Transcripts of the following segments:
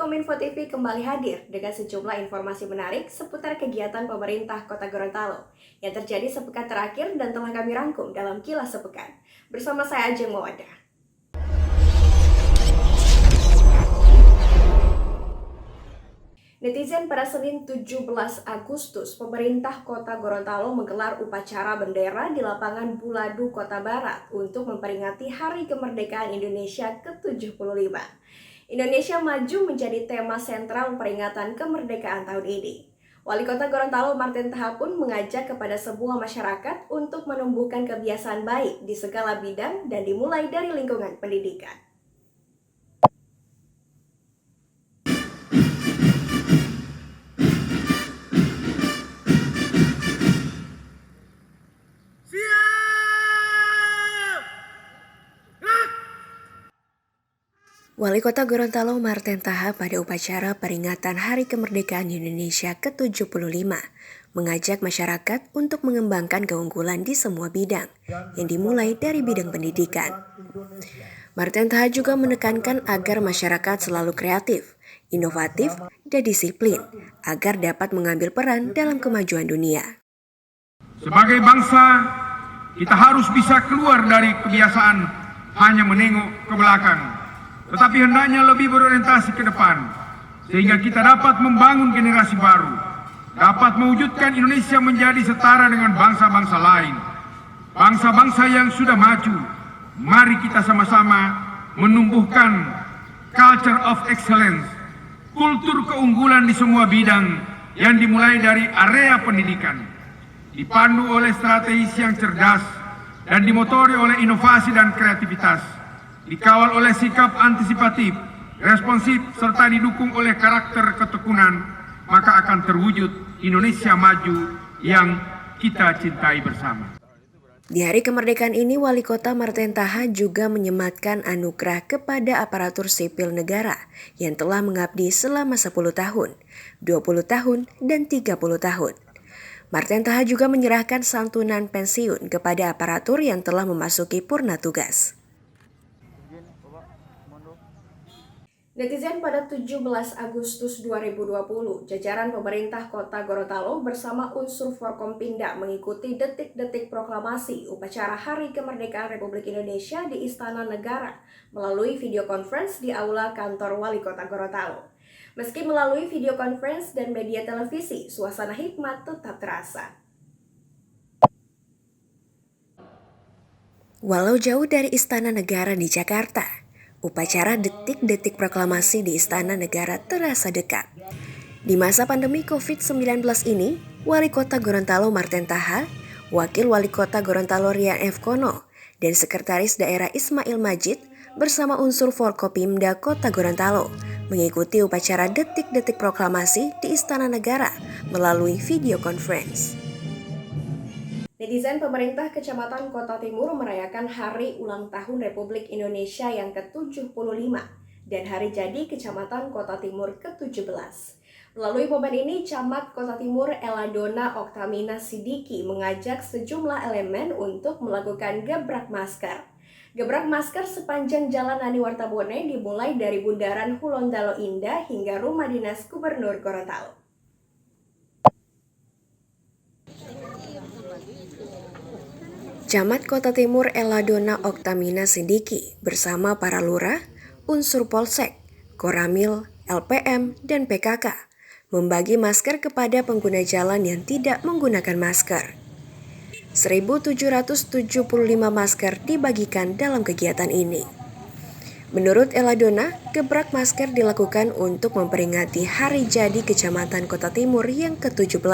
Kominfo TV kembali hadir dengan sejumlah informasi menarik seputar kegiatan pemerintah Kota Gorontalo yang terjadi sepekan terakhir dan telah kami rangkum dalam Kilas Sepekan. Bersama saya Ajeng Mawadah. Netizen pada Senin 17 Agustus, pemerintah Kota Gorontalo menggelar upacara bendera di lapangan Buladu, Kota Barat untuk memperingati Hari Kemerdekaan Indonesia ke-75. Indonesia Maju menjadi tema sentral peringatan kemerdekaan tahun ini. Wali Kota Gorontalo Martin Taha pun mengajak kepada semua masyarakat untuk menumbuhkan kebiasaan baik di segala bidang dan dimulai dari lingkungan pendidikan. Wali Kota Gorontalo Martin Taha pada upacara peringatan Hari Kemerdekaan Indonesia ke-75 mengajak masyarakat untuk mengembangkan keunggulan di semua bidang yang dimulai dari bidang pendidikan. Martin Taha juga menekankan agar masyarakat selalu kreatif, inovatif, dan disiplin agar dapat mengambil peran dalam kemajuan dunia. Sebagai bangsa, kita harus bisa keluar dari kebiasaan hanya menengok ke belakang, tetapi hendaknya lebih berorientasi ke depan, sehingga kita dapat membangun generasi baru, dapat mewujudkan Indonesia menjadi setara dengan bangsa-bangsa lain. Bangsa-bangsa yang sudah maju, mari kita sama-sama menumbuhkan culture of excellence, kultur keunggulan di semua bidang yang dimulai dari area pendidikan, dipandu oleh strategi yang cerdas dan dimotori oleh inovasi dan kreativitas, dikawal oleh sikap antisipatif, responsif, serta didukung oleh karakter ketekunan, maka akan terwujud Indonesia maju yang kita cintai bersama. Di hari kemerdekaan ini, Wali Kota Martin Taha juga menyematkan anugerah kepada aparatur sipil negara yang telah mengabdi selama 10 tahun, 20 tahun, dan 30 tahun. Martin Taha juga menyerahkan santunan pensiun kepada aparatur yang telah memasuki purna tugas. Netizen pada 17 Agustus 2020, jajaran pemerintah Kota Gorontalo bersama unsur Forkompinda mengikuti detik-detik proklamasi upacara Hari Kemerdekaan Republik Indonesia di Istana Negara melalui video conference di Aula Kantor Wali Kota Gorontalo. Meski melalui video conference dan media televisi, suasana hikmat tetap terasa. Walau jauh dari Istana Negara di Jakarta, upacara detik-detik proklamasi di Istana Negara terasa dekat. Di masa pandemi COVID-19 ini, Wali Kota Gorontalo Martin Taha, Wakil Wali Kota Gorontalo Rian F. Kono, dan Sekretaris Daerah Ismail Majid bersama unsur Forkopimda Kota Gorontalo mengikuti upacara detik-detik proklamasi di Istana Negara melalui video conference. Netizen pemerintah Kecamatan Kota Timur merayakan Hari Ulang Tahun Republik Indonesia yang ke-75 dan Hari Jadi Kecamatan Kota Timur ke-17. Melalui momen ini, Camat Kota Timur Eladona Oktamina Sidiki mengajak sejumlah elemen untuk melakukan gebrak masker. Gebrak masker sepanjang Jalan Nani Wartabone dimulai dari Bundaran Hulondalo Indah hingga Rumah Dinas Gubernur Gorontalo. Camat Kota Timur Eladona Oktamina Sidiki bersama para lurah, unsur Polsek, Koramil, LPM, dan PKK membagi masker kepada pengguna jalan yang tidak menggunakan masker. 1.775 masker dibagikan dalam kegiatan ini. Menurut Eladona, gebrak masker dilakukan untuk memperingati Hari Jadi Kecamatan Kota Timur yang ke-17,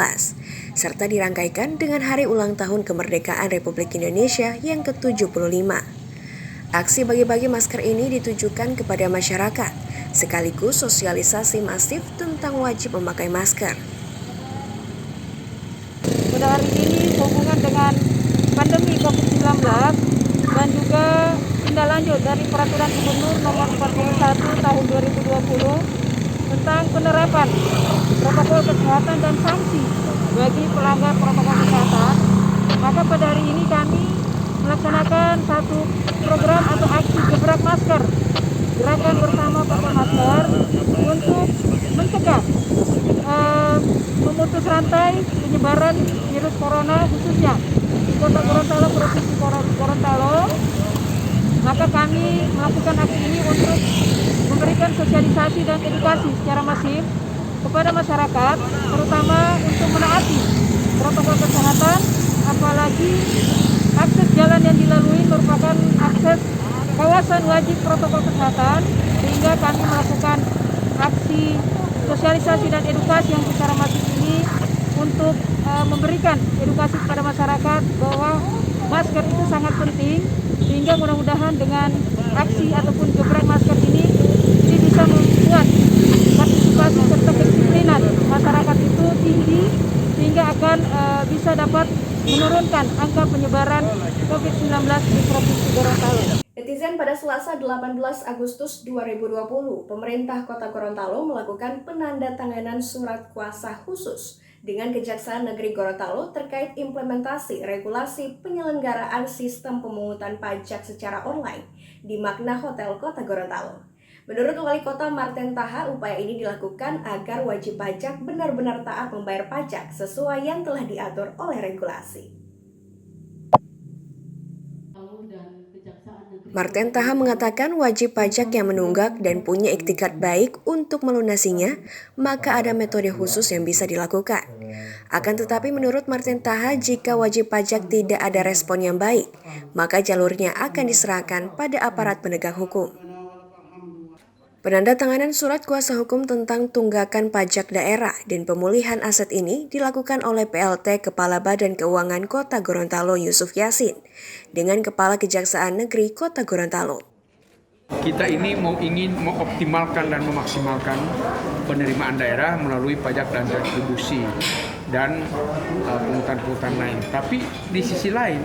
serta dirangkaikan dengan Hari Ulang Tahun Kemerdekaan Republik Indonesia yang ke-75. Aksi bagi-bagi masker ini ditujukan kepada masyarakat, sekaligus sosialisasi masif tentang wajib memakai masker. Pada hari ini sehubungan dengan pandemi COVID-19 dan juga tindak lanjut dari Peraturan Gubernur Nomor 41 Tahun 2020 tentang penerapan protokol kesehatan dan sanksi bagi pelanggar protokol kesehatan, maka pada hari ini kami melaksanakan satu program atau aksi gebrak masker, gerakan bersama pakai masker untuk penyebaran virus corona khususnya di Kota Gorontalo, Provinsi Gorontalo. Maka kami melakukan aksi ini untuk memberikan sosialisasi dan edukasi secara masif kepada masyarakat, terutama untuk menaati protokol kesehatan, apalagi akses jalan yang dilalui merupakan akses kawasan wajib protokol kesehatan, sehingga kami melakukan aksi sosialisasi dan edukasi yang secara masif ini untuk memberikan edukasi kepada masyarakat bahwa masker itu sangat penting, sehingga mudah-mudahan dengan aksi ataupun gebrek masker ini bisa membuat partisipasi serta kedisiplinan masyarakat itu tinggi, sehingga akan bisa dapat menurunkan angka penyebaran COVID-19 di Provinsi Gorontalo. Netizen, pada Selasa 18 Agustus 2020, pemerintah Kota Gorontalo melakukan penandatanganan surat kuasa khusus dengan Kejaksaan Negeri Gorontalo terkait implementasi regulasi penyelenggaraan sistem pemungutan pajak secara online di Magna Hotel Kota Gorontalo. Menurut Wali Kota Marten Taha, upaya ini dilakukan agar wajib pajak benar-benar taat membayar pajak sesuai yang telah diatur oleh regulasi. Marten Taha mengatakan wajib pajak yang menunggak dan punya iktikat baik untuk melunasinya, maka ada metode khusus yang bisa dilakukan. Akan tetapi menurut Marten Taha, jika wajib pajak tidak ada respon yang baik, maka jalurnya akan diserahkan pada aparat penegak hukum. Penandatanganan surat kuasa hukum tentang tunggakan pajak daerah dan pemulihan aset ini dilakukan oleh PLT Kepala Badan Keuangan Kota Gorontalo Yusuf Yasin dengan Kepala Kejaksaan Negeri Kota Gorontalo. Kita ini ingin mengoptimalkan dan memaksimalkan penerimaan daerah melalui pajak dan retribusi dan pungutan-pungutan lain. Tapi di sisi lain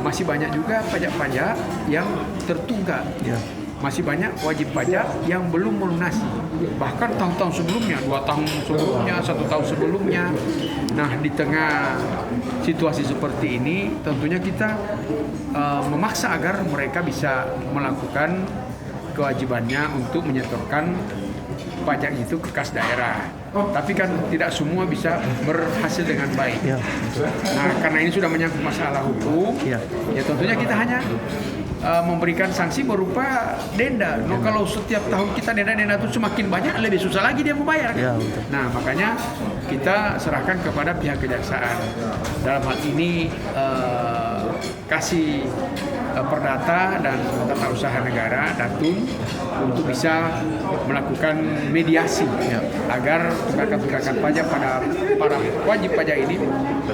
masih banyak juga pajak-pajak yang tertunggak. Masih banyak wajib pajak yang belum melunasi, bahkan tahun-tahun sebelumnya, 2 tahun sebelumnya, 1 tahun sebelumnya. Nah, di tengah situasi seperti ini, tentunya kita memaksa agar mereka bisa melakukan kewajibannya untuk menyetorkan pajak itu ke kas daerah. Tapi kan tidak semua bisa berhasil dengan baik. Nah, karena ini sudah menyangkut masalah hukum, ya tentunya kita hanya memberikan sanksi berupa denda. Kalau setiap tahun kita denda itu semakin banyak, lebih susah lagi dia membayar. Nah, makanya kita serahkan kepada pihak kejaksaan. Dalam hal ini kasih Perdata dan Tata Usaha Negara Datun untuk bisa melakukan mediasi agar tunggakan pajak pada para wajib pajak ini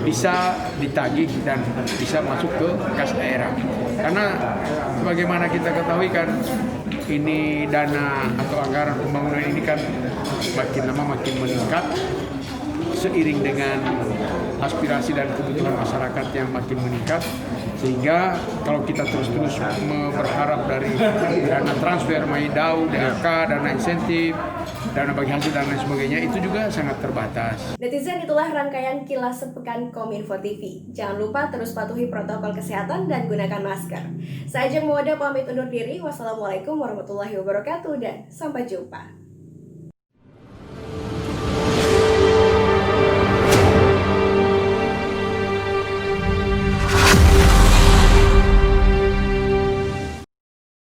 bisa ditagih dan bisa masuk ke kas daerah. Karena sebagaimana kita ketahui kan, ini dana atau anggaran pembangunan ini kan makin lama makin meningkat seiring dengan aspirasi dan kebutuhan masyarakat yang makin meningkat, sehingga kalau kita terus-terus berharap dari dana transfer, MAIDAU, DAK, dana insentif, dana bagi hasil dan lain sebagainya, itu juga sangat terbatas. Netizen, itulah rangkaian Kilas Sepekan Kominfo TV. Jangan lupa terus patuhi protokol kesehatan dan gunakan masker. Saya Ajeng Muada pamit undur diri. Wassalamualaikum warahmatullahi wabarakatuh dan sampai jumpa.